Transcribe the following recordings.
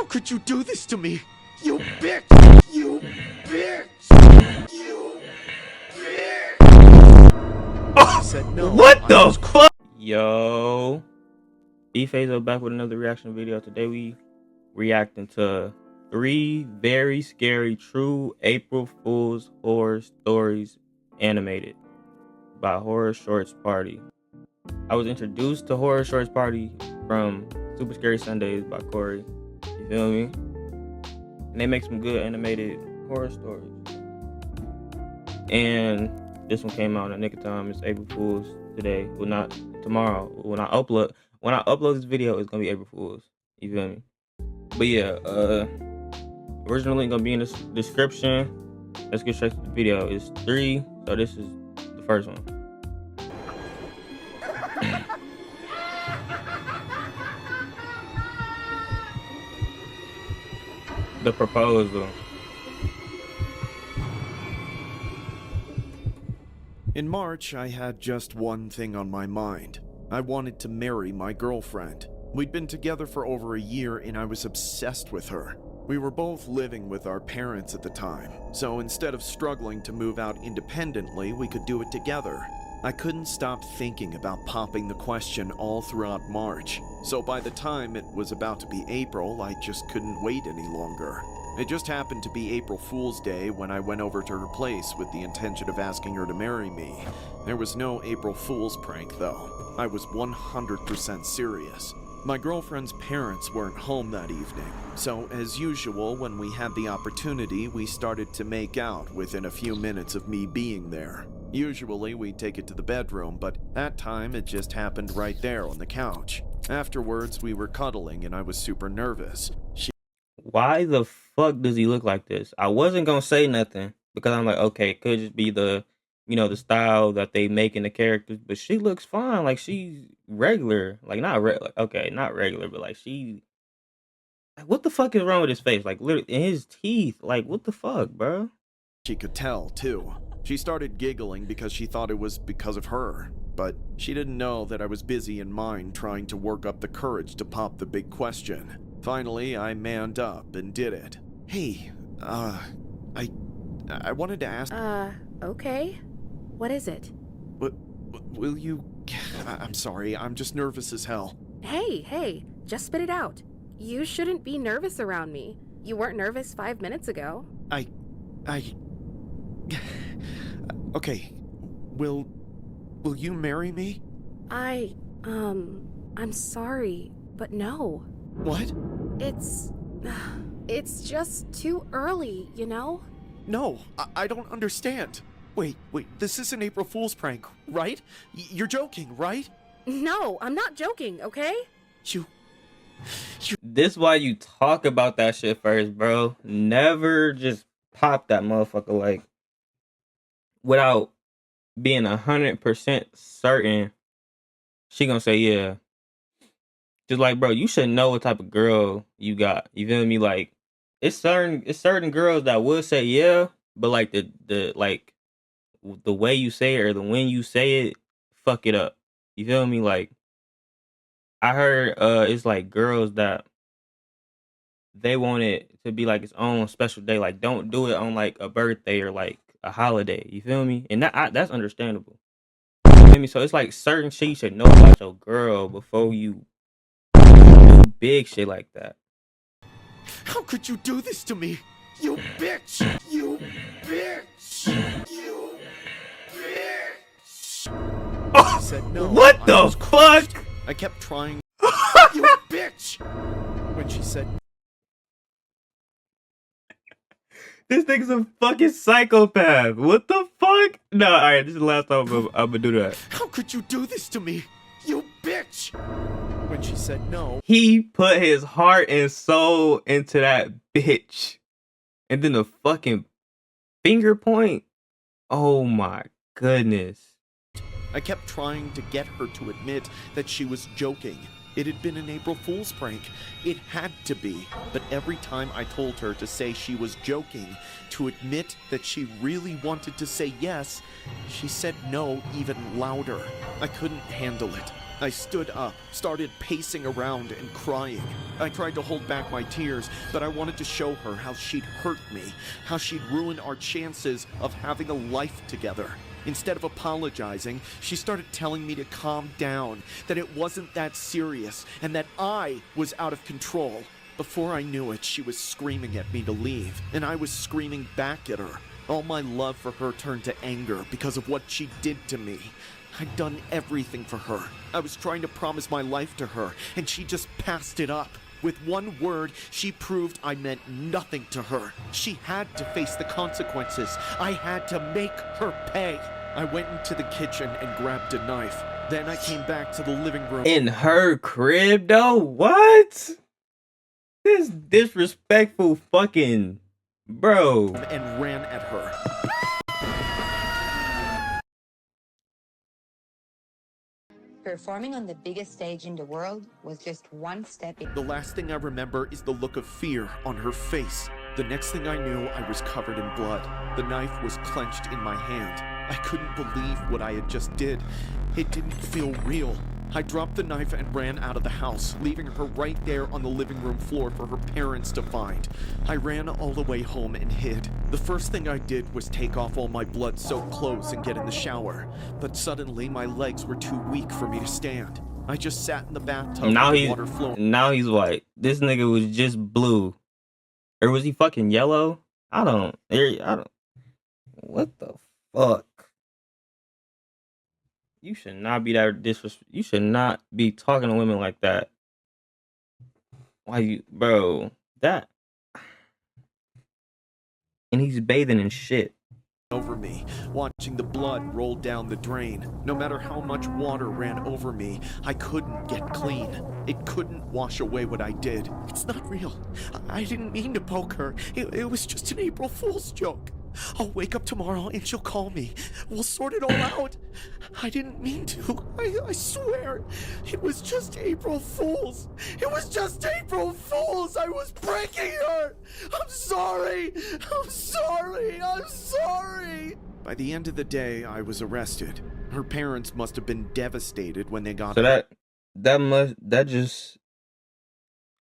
could you do this to me? You bitch! You bitch! You bitch! Oh, Said no. what the fuck? Yo, dfqzo back with another reaction video. Today we reacting to 3 very scary true April Fool's horror stories animated by Horror Shorts Party. I was introduced to Horror Shorts Party from Super Scary Sundays by Corey. You feel me? And they make some good animated horror stories. And this one came out in the nick of time. It's April Fool's today. Well, not tomorrow. When I upload this video, it's gonna be April Fool's. You feel me? But yeah, original link gonna be in the description. Let's get straight to the video. It's 3, so this is the first one. The proposal. In March, I had just one thing on my mind. I wanted to marry my girlfriend. We'd been together for over a year and I was obsessed with her. We were both living with our parents at the time, so instead of struggling to move out independently, we could do it together. I couldn't stop thinking about popping the question all throughout March, so by the time it was about to be April, I just couldn't wait any longer. It just happened to be April Fool's Day when I went over to her place with the intention of asking her to marry me. There was no April Fool's prank though. I was 100% serious. My girlfriend's parents weren't home that evening, so as usual, when we had the opportunity, we started to make out within a few minutes of me being there. Usually, we'd take it to the bedroom, but that time it just happened right there on the couch. Afterwards, we were cuddling and I was super nervous. Why the fuck does he look like this? I wasn't gonna say nothing because I'm like, okay, it could just be the, the style that they make in the characters, but she looks fine. Like she's regular, like not regular. Okay, not regular, but like like, what the fuck is wrong with his face? Like literally, in his teeth. Like what the fuck, bro? She could tell, too. She started giggling because she thought it was because of her, but she didn't know that I was busy in mind trying to work up the courage to pop the big question. Finally, I manned up and did it. Hey, I wanted to ask... Okay. What is it? Will you... I'm sorry, I'm just nervous as hell. Hey, just spit it out. You shouldn't be nervous around me. You weren't nervous 5 minutes ago. Okay, will you marry me? I'm sorry, but no. What? It's just too early, you know? No, I don't understand. Wait, this is an April Fool's prank, right? You're joking, right? No, I'm not joking, okay? This why you talk about that shit first, bro. Never just pop that motherfucker like without being 100% certain she gonna say yeah. Just like, bro, you should know what type of girl you got. You feel me? Like, it's certain girls that would say yeah, but like the way you say it or the when you say it, fuck it up. You feel me? Like, I heard it's like girls that they want it to be like its own special day. Like, don't do it on like a birthday or like a holiday. You feel me? And that's understandable. You feel me? So it's like certain shit you should know about your girl before you do big shit like that. How could you do this to me? You bitch! You bitch! You bitch! Oh, Said no. what the fuck? I kept trying. You bitch! When she said, This nigga's a fucking psychopath. What the fuck? No, alright, this is the last time I'm gonna do that. how could you do this to me? You bitch! When she said no. He put his heart and soul into that bitch. And then the fucking finger point. Oh my goodness. I kept trying to get her to admit that she was joking. It had been an April Fool's prank. It had to be. But every time I told her to say she was joking, to admit that she really wanted to say yes, she said no even louder. I couldn't handle it. I stood up, started pacing around and crying. I tried to hold back my tears, but I wanted to show her how she'd hurt me, how she'd ruin our chances of having a life together. Instead of apologizing, she started telling me to calm down, that it wasn't that serious, and that I was out of control. Before I knew it, she was screaming at me to leave, and I was screaming back at her. All my love for her turned to anger because of what she did to me. I'd done everything for her. I was trying to promise my life to her, and she just passed it up. With one word, she proved I meant nothing to her. She had to face the consequences. I had to make her pay. I went into the kitchen and grabbed a knife. Then I came back to the living room. In her crib, though? What? This disrespectful fucking bro. And ran at her. Performing on the biggest stage in the world was just one step in. The last thing I remember is the look of fear on her face. The next thing I knew, I was covered in blood. The knife was clenched in my hand. I couldn't believe what I had just did. It didn't feel real. I dropped the knife and ran out of the house, leaving her right there on the living room floor for her parents to find. I ran all the way home and hid. The first thing I did was take off all my blood-soaked clothes and get in the shower. But suddenly, my legs were too weak for me to stand. I just sat in the bathtub with the water flowing. Now he's white. This nigga was just blue. Or was he fucking yellow? I don't. What the fuck? You should not be that disrespectful. You should not be talking to women like that. Why you, bro? That. And he's bathing in shit. Over me, watching the blood roll down the drain. No matter how much water ran over me, I couldn't get clean. It couldn't wash away what I did. It's not real. I didn't mean to poke her. It was just an April Fool's joke. I'll wake up tomorrow and she'll call me. We'll sort it all out. I didn't mean to. I swear. It was just April Fool's. It was just April Fool's. I was pranking her. I'm sorry. I'm sorry. I'm sorry. By the end of the day, I was arrested. Her parents must have been devastated when they got So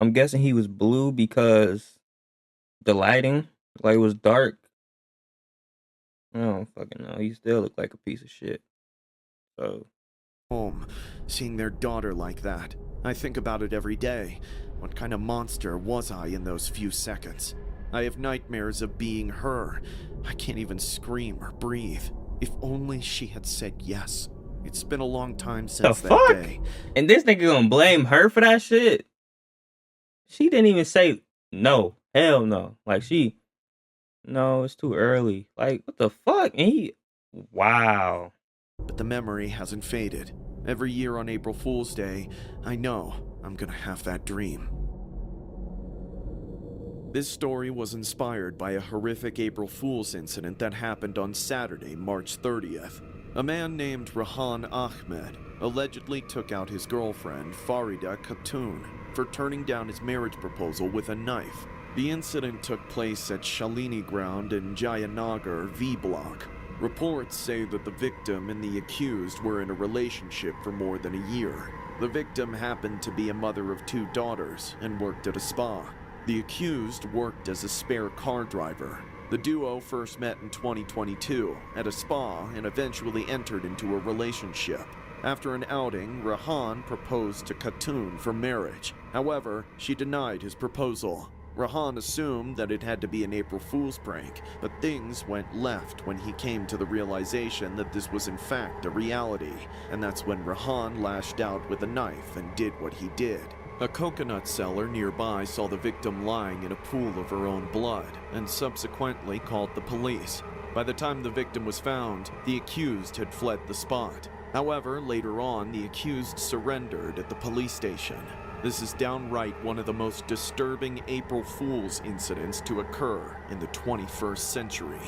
I'm guessing he was blue because the lighting, like, it was dark. I don't fucking know. He still looked like a piece of shit. So home, seeing their daughter like that. I think about it every day. What kind of monster was I in those few seconds? I have nightmares of being her. I can't even scream or breathe. If only she had said yes. It's been a long time since that day. And this nigga gonna blame her for that shit? She didn't even say no. Hell no. Like, no, it's too early. Like, what the fuck? And wow. But the memory hasn't faded. Every year on April Fool's Day, I know I'm gonna have that dream. This story was inspired by a horrific April Fool's incident that happened on Saturday, March 30th. A man named Rahan Ahmed allegedly took out his girlfriend, Farida Khatun, for turning down his marriage proposal with a knife. The incident took place at Shalini Ground in Jayanagar V Block. Reports say that the victim and the accused were in a relationship for more than a year. The victim happened to be a mother of 2 daughters and worked at a spa. The accused worked as a spare car driver. The duo first met in 2022 at a spa and eventually entered into a relationship. After an outing, Rahan proposed to Khatun for marriage. However, she denied his proposal. Rahan assumed that it had to be an April Fool's prank, but things went left when he came to the realization that this was in fact a reality, and that's when Rahan lashed out with a knife and did what he did. A coconut seller nearby saw the victim lying in a pool of her own blood and subsequently called the police. By the time the victim was found, the accused had fled the spot. However, later on, the accused surrendered at the police station. This is downright one of the most disturbing April Fool's incidents to occur in the 21st century.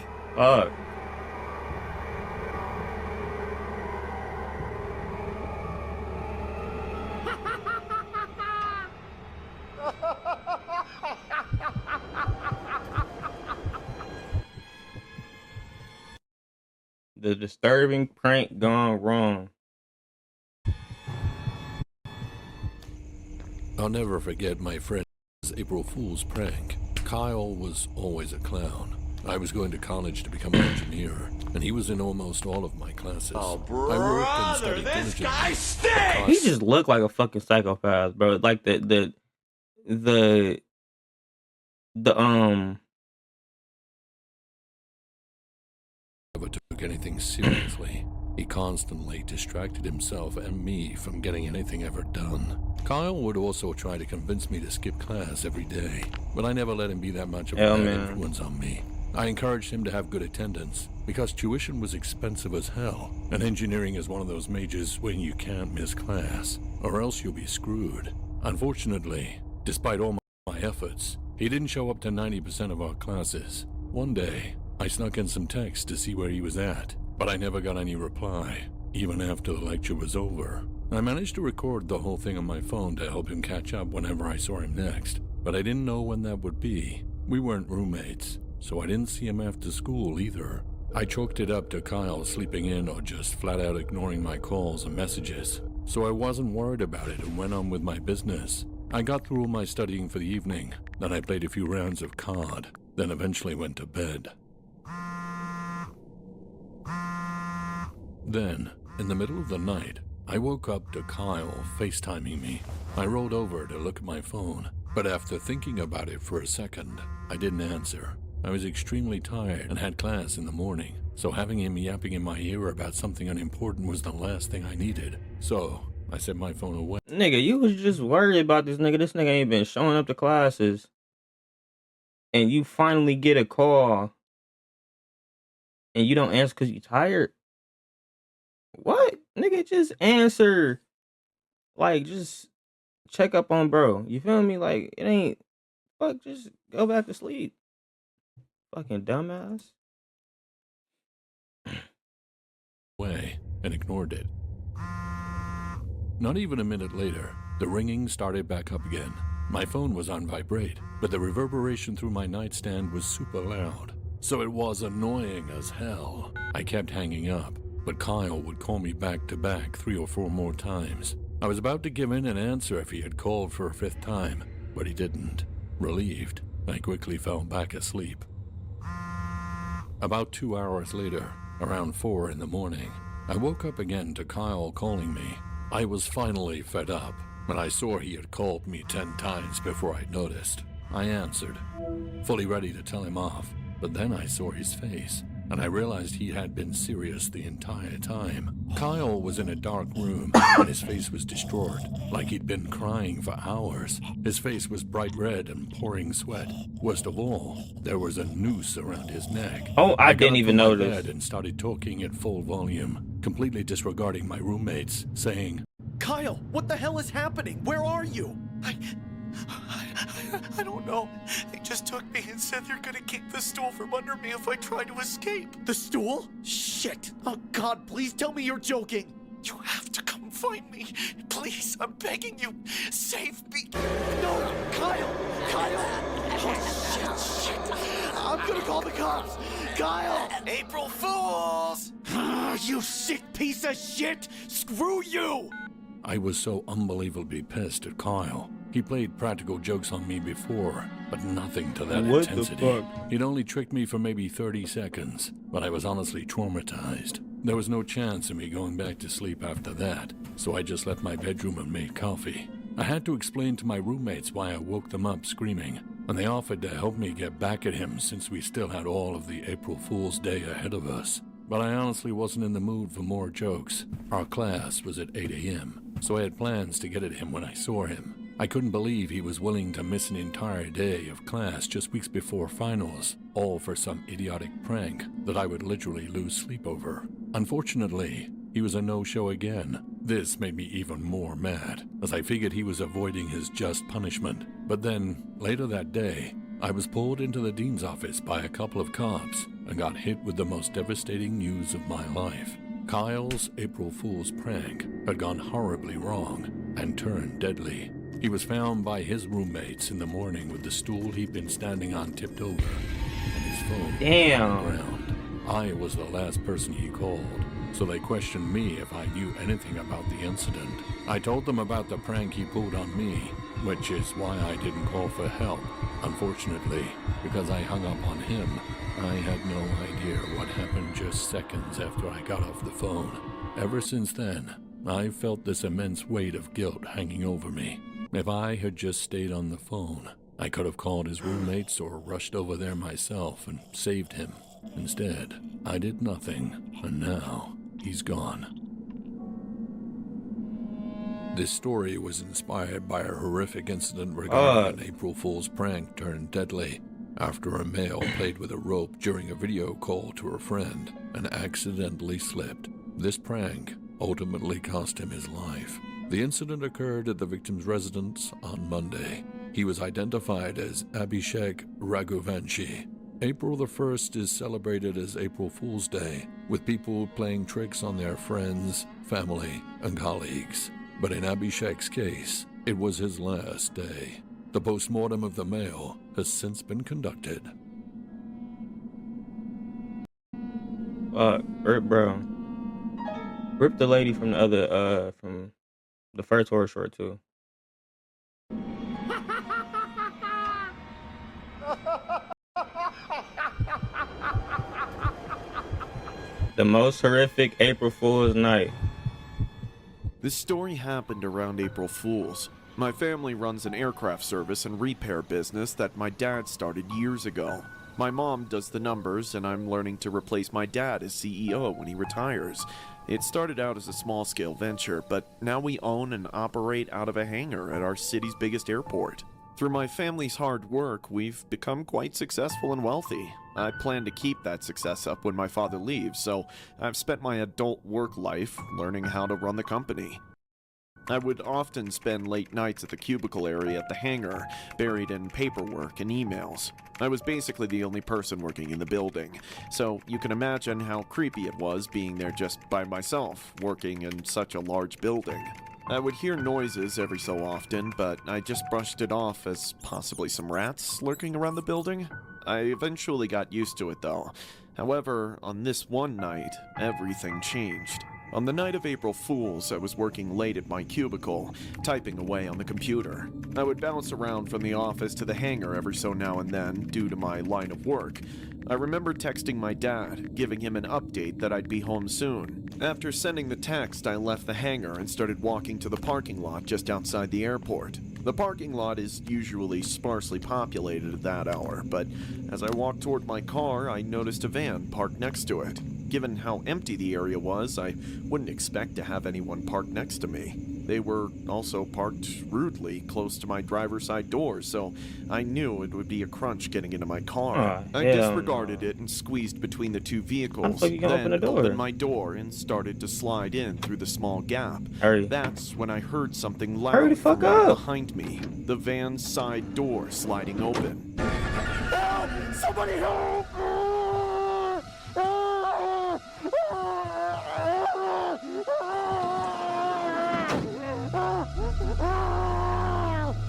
The disturbing prank gone wrong. I'll never forget my friend's April Fool's prank. Kyle was always a clown. I was going to college to become an engineer, and he was in almost all of my classes. Oh, I worked and brother, studied this diligently. guy stinks! He just looked like a fucking psychopath, bro. Like the Never took anything seriously. He constantly distracted himself and me from getting anything ever done. Kyle would also try to convince me to skip class every day, but I never let him be that much of a bad influence on me. I encouraged him to have good attendance, because tuition was expensive as hell, and engineering is one of those majors when you can't miss class, or else you'll be screwed. Unfortunately, despite all my efforts, he didn't show up to 90% of our classes. One day, I snuck in some text to see where he was at, but I never got any reply, even after the lecture was over. I managed to record the whole thing on my phone to help him catch up whenever I saw him next, but I didn't know when that would be. We weren't roommates, so I didn't see him after school either. I chalked it up to Kyle sleeping in or just flat out ignoring my calls and messages, so I wasn't worried about it and went on with my business. I got through my studying for the evening, then I played a few rounds of card, then eventually went to bed. Then, in the middle of the night, I woke up to Kyle FaceTiming me. I rolled over to look at my phone, but after thinking about it for a second, I didn't answer. I was extremely tired and had class in the morning, so having him yapping in my ear about something unimportant was the last thing I needed. So, I set my phone away. nigga, you was just worried about this nigga. This nigga ain't been showing up to classes. And you finally get a call. And you don't answer because you tired. What? Nigga, just answer. Like, just check up on bro. You feel me? Like, it ain't. Fuck, just go back to sleep. Fucking dumbass. Away and ignored it. Not even a minute later, the ringing started back up again. My phone was on vibrate, but the reverberation through my nightstand was super loud, so it was annoying as hell. I kept hanging up, but Kyle would call me back to back 3 or 4 more times. I was about to give in and answer if he had called for a 5th time, but he didn't. Relieved, I quickly fell back asleep. About 2 hours later, around 4 in the morning, I woke up again to Kyle calling me. I was finally fed up, and I saw he had called me 10 times before I noticed. I answered, fully ready to tell him off, but then I saw his face, and I realized he had been serious the entire time. Kyle was in a dark room, and his face was distraught, like he'd been crying for hours. His face was bright red and pouring sweat. Worst of all, there was a noose around his neck. Oh, I didn't got up even from my notice. bed and started talking at full volume, completely disregarding my roommates, saying, Kyle, what the hell is happening? Where are you? I don't know. They just took me and said they're gonna kick the stool from under me if I try to escape. The stool? Shit. Oh God, please tell me you're joking. You have to come find me. Please, I'm begging you. Save me. No, Kyle! Oh, shit. I'm gonna call the cops. Kyle! April Fools! You sick piece of shit! Screw you! I was so unbelievably pissed at Kyle. He played practical jokes on me before, but nothing to that What the intensity. fuck? He'd only tricked me for maybe 30 seconds, but I was honestly traumatized. There was no chance of me going back to sleep after that, so I just left my bedroom and made coffee. I had to explain to my roommates why I woke them up screaming, and they offered to help me get back at him since we still had all of the April Fool's Day ahead of us. But I honestly wasn't in the mood for more jokes. Our class was at 8 a.m., so I had plans to get at him when I saw him. I couldn't believe he was willing to miss an entire day of class just weeks before finals, all for some idiotic prank that I would literally lose sleep over. Unfortunately, he was a no-show again. This made me even more mad, as I figured he was avoiding his just punishment. But then, later that day, I was pulled into the dean's office by a couple of cops and got hit with the most devastating news of my life. Kyle's April Fool's prank had gone horribly wrong and turned deadly. He was found by his roommates in the morning with the stool he'd been standing on tipped over and his phone on the ground. I was the last person he called, so they questioned me if I knew anything about the incident. I told them about the prank he pulled on me, which is why I didn't call for help. Unfortunately, because I hung up on him, I had no idea what happened just seconds after I got off the phone. Ever since then, I've felt this immense weight of guilt hanging over me. If I had just stayed on the phone, I could have called his roommates or rushed over there myself and saved him. Instead, I did nothing, and now he's gone. This story was inspired by a horrific incident regarding an April Fool's prank turned deadly after a male played with a rope during a video call to a friend and accidentally slipped. This prank ultimately cost him his life. The incident occurred at the victim's residence on Monday. He was identified as Abhishek Raghuvanshi. April the 1st is celebrated as April Fool's Day, with people playing tricks on their friends, family, and colleagues. But in Abhishek's case, it was his last day. The postmortem of the male has since been conducted. Bro. Rip the lady from the other, from the first horror short too. The most horrific April Fool's night. This story happened around April Fool's. My family runs an aircraft service and repair business that my dad started years ago. My mom does the numbers, and I'm learning to replace my dad as CEO when he retires. It started out as a small-scale venture, but now we own and operate out of a hangar at our city's biggest airport. Through my family's hard work, we've become quite successful and wealthy. I plan to keep that success up when my father leaves, so I've spent my adult work life learning how to run the company. I would often spend late nights at the cubicle area at the hangar, buried in paperwork and emails. I was basically the only person working in the building, so you can imagine how creepy it was being there just by myself, working in such a large building. I would hear noises every so often, but I just brushed it off as possibly some rats lurking around the building. I eventually got used to it though. However, on this one night, everything changed. On the night of April Fool's, I was working late at my cubicle, typing away on the computer. I would bounce around from the office to the hangar every so now and then, due to my line of work. I remember texting my dad, giving him an update that I'd be home soon. After sending the text, I left the hangar and started walking to the parking lot just outside the airport. The parking lot is usually sparsely populated at that hour, but as I walked toward my car, I noticed a van parked next to it. Given how empty the area was, I wouldn't expect to have anyone parked next to me. They were also parked rudely close to my driver's side door, so I knew it would be a crunch getting into my car. I disregarded it and squeezed between the two vehicles, then opened my door and started to slide in through the small gap. That's when I heard something loud from right behind me, the van's side door sliding open. Help! Somebody help!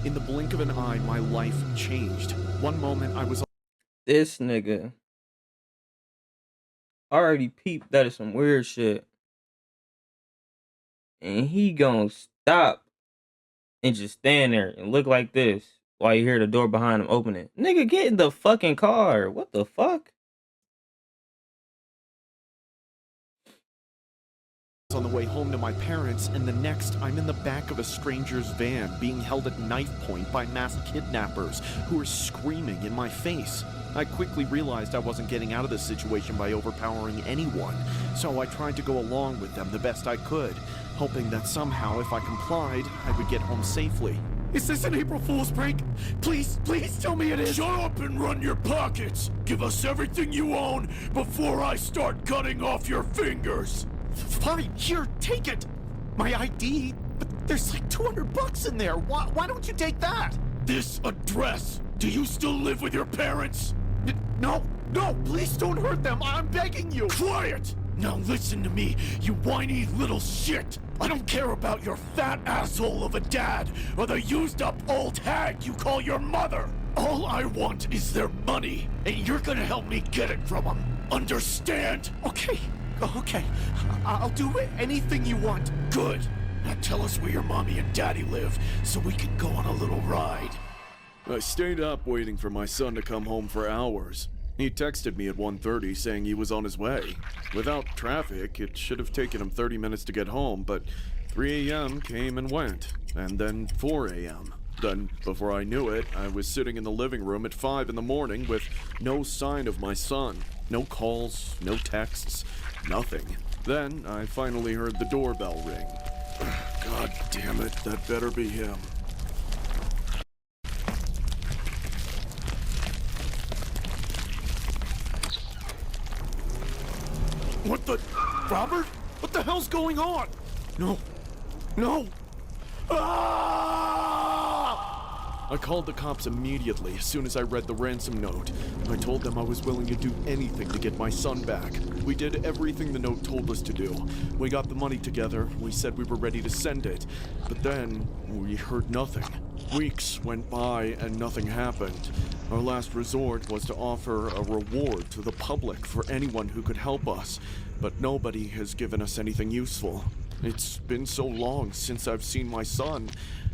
In the blink of an eye, my life changed. One moment I was... This nigga already peeped that is some weird shit. And he gonna stop and just stand there and look like this while you hear the door behind him open it. Nigga, get in the fucking car. What the fuck? On the way home to my parents, and the next I'm in the back of a stranger's van being held at knife point by masked kidnappers who are screaming in my face. I quickly realized I wasn't getting out of this situation by overpowering anyone, so I tried to go along with them the best I could, hoping that somehow if I complied, I would get home safely. Is this an April Fool's prank? Please tell me it is. Shut up and run your pockets. Give us everything you own before I start cutting off your fingers. Fine, here, take it. My ID, but there's like $200 in there. Why don't you take that? This address. Do you still live with your parents? No, please don't hurt them. I'm begging you. Quiet! Now listen to me, you whiny little shit. I don't care about your fat asshole of a dad or the used up old hag you call your mother. All I want is their money, and you're gonna help me get it from them. Understand? Okay, I'll do anything you want. Good. Now tell us where your mommy and daddy live, so we can go on a little ride. I stayed up waiting for my son to come home for hours. He texted me at 1:30 saying he was on his way. Without traffic, it should have taken him 30 minutes to get home, but 3 a.m. came and went, and then 4 a.m. Then, before I knew it, I was sitting in the living room at 5 in the morning with no sign of my son. No calls, no texts, nothing. Then, I finally heard the doorbell ring. God damn it, that better be him. What the... Robert? What the hell's going on? No. Ah! I called the cops immediately as soon as I read the ransom note. I told them I was willing to do anything to get my son back. We did everything the note told us to do. We got the money together, we said we were ready to send it, but then we heard nothing. Weeks went by and nothing happened. Our last resort was to offer a reward to the public for anyone who could help us, but nobody has given us anything useful. It's been so long since I've seen my son.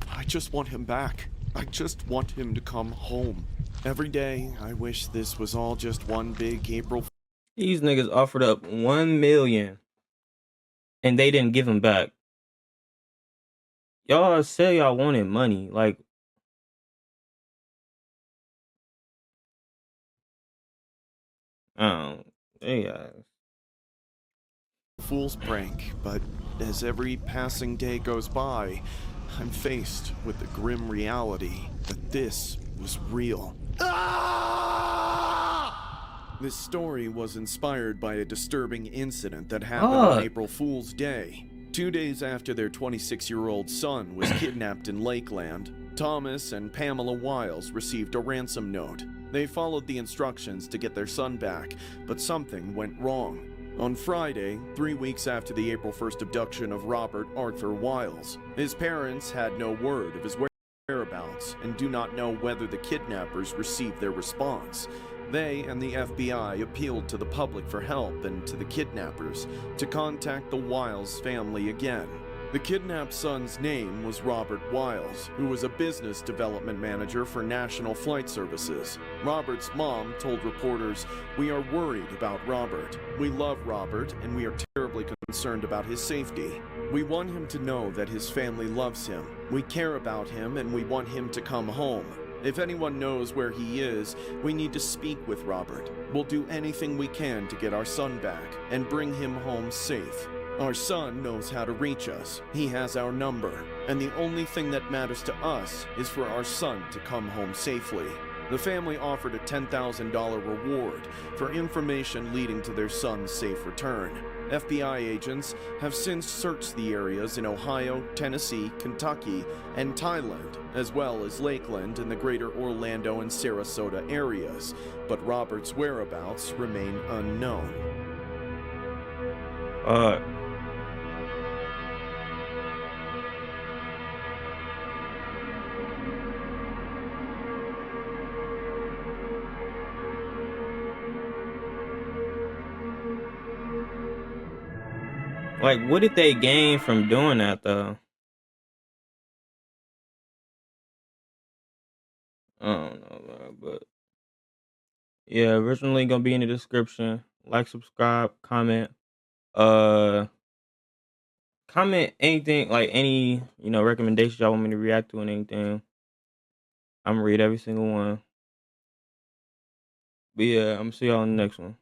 I just want him back. I just want him to come home. Every day, I wish this was all just one big April. These niggas offered up 1 million and they didn't give him back. Y'all say y'all wanted money. Like, yeah. Fool's prank, but as every passing day goes by, I'm faced with the grim reality that this was real. Ah! This story was inspired by a disturbing incident that happened on April Fool's Day. 2 days after their 26-year-old son was kidnapped in Lakeland, Thomas and Pamela Wiles received a ransom note. They followed the instructions to get their son back, but something went wrong. On Friday, 3 weeks after the April 1st abduction of Robert Arthur Wiles, his parents had no word of his whereabouts and do not know whether the kidnappers received their response. They and the FBI appealed to the public for help and to the kidnappers to contact the Wiles family again. The kidnapped son's name was Robert Wiles, who was a business development manager for National Flight Services. Robert's mom told reporters, "We are worried about Robert. We love Robert, and we are terribly concerned about his safety. We want him to know that his family loves him. We care about him, and we want him to come home. If anyone knows where he is, we need to speak with Robert. We'll do anything we can to get our son back and bring him home safe. Our son knows how to reach us. He has our number. And the only thing that matters to us is for our son to come home safely." The family offered a $10,000 reward for information leading to their son's safe return. FBI agents have since searched the areas in Ohio, Tennessee, Kentucky, and Thailand, as well as Lakeland and the greater Orlando and Sarasota areas, but Robert's whereabouts remain unknown. Like, what did they gain from doing that, though? I don't know, bro, but yeah, originally gonna be in the description. Like, subscribe, comment. Comment anything, like any, recommendations y'all want me to react to and anything. I'm gonna read every single one. But yeah, I'm gonna see y'all in the next one.